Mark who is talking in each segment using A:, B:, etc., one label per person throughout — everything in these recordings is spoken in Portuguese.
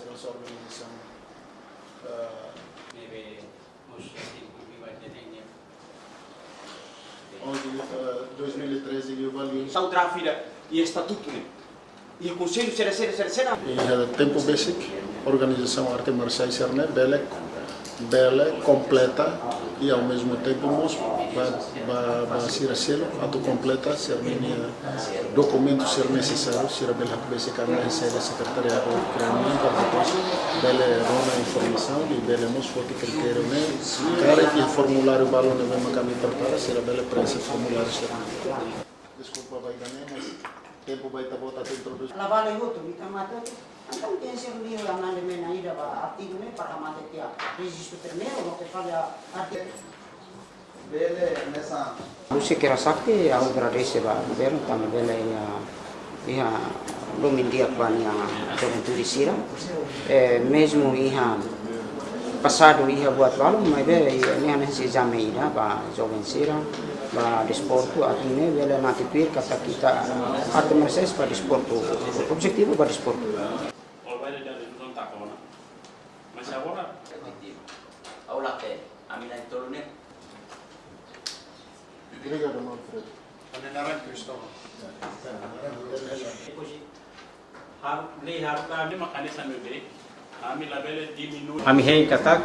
A: nossa organização. Onde 2013 ele avaliou.
B: Saudra filha e estatuto né. E o conselho será.
A: E tempo basic, organização arte marciais será bela, completa e ao mesmo tempo nós vai ser selo, ato completa, ser documentos ser necessário, ser bela basic na sede secretariado ucraniano para depois bela dona informação e bela nos foto critério né, cara que formulário balão né vai me preparar, ser bela prensa formulário ser. Desculpa vai dar mas tempo vai estar botado dentro do.
C: Lavalo e outro, me camata. Então tem ser um livro lá na Alemanha para artigo né para manter que a registro primeiro, não que fala artigo.
A: Bele nessa.
C: Você quer saber que a agradece para o governo também bele ia lumindia para a juventude sira, mesmo ia passado ia buat lalu, mas bele ia nesse exame ida para jovem sira. Para desporto, artinya bela nanti pir kata kita arte marciais para desporto, objetivo para desporto.
B: Mas agora
D: aula que a mim não tornou nem.
A: Obrigado, Manfred.
B: pendengaran Kristo. Harus kami makan sambil
E: Ami hei katak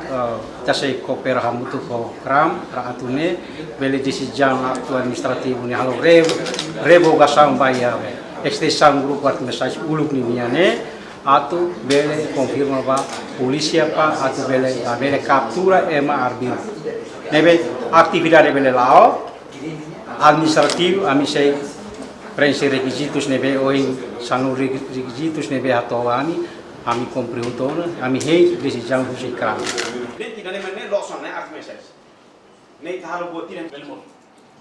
E: tasai kopera hamutu ko kram raatune bele disijang aktu administrativo ni halo rebo gasang baya extensão grupo administrativo uluk ni niane atu bele confirma ba polícia pa atu bele captura ema arbir nebe atividade bele lao administrativo ami sei preencher requisitos nebe oi sanu requisitos nebe atuani Ami compreendona, ami hei decisão do Chicrano.
B: Nem tiga nem mané loção né as mesas. Nem tá halo botir nem belmor.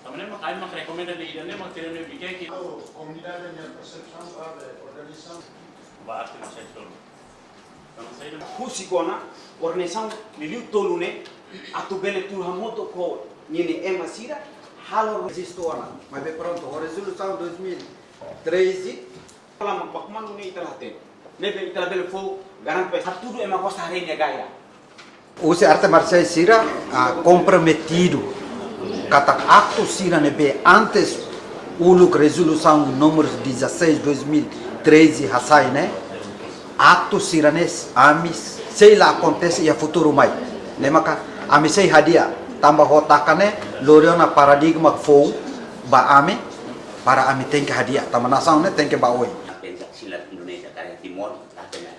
B: Também não cai mais recomenda de ir nem mais ter nem bique que.
A: Comunidade de percepção para organização.
B: Basta não sei só. Não sei não. Kusigona organização liliu tolu né atu bele tu hamoto ko nini emasira halo
F: Resistora. Mas bem pronto, a resolução 2013
B: fala pakman ne italate. Nebe italabele fo garante para tudo é uma costa renia gaia.
F: Os artes marciais sira comprometido kata acto sira nebe antes uluk resolução número 16 2013 hasai né acto sira nes amis sei lá acontece e futuro mai né maka ami sei hadia tambah hotakane loriona paradigma fo ba ame para ami tem que hadia tamanação né tem que ba oi
D: Silat Indonesia karya Timor katanya.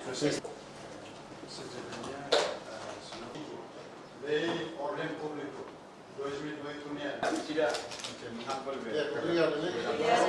A: Lei Ordem Público 2008
B: Tidak.
A: Obrigado, né?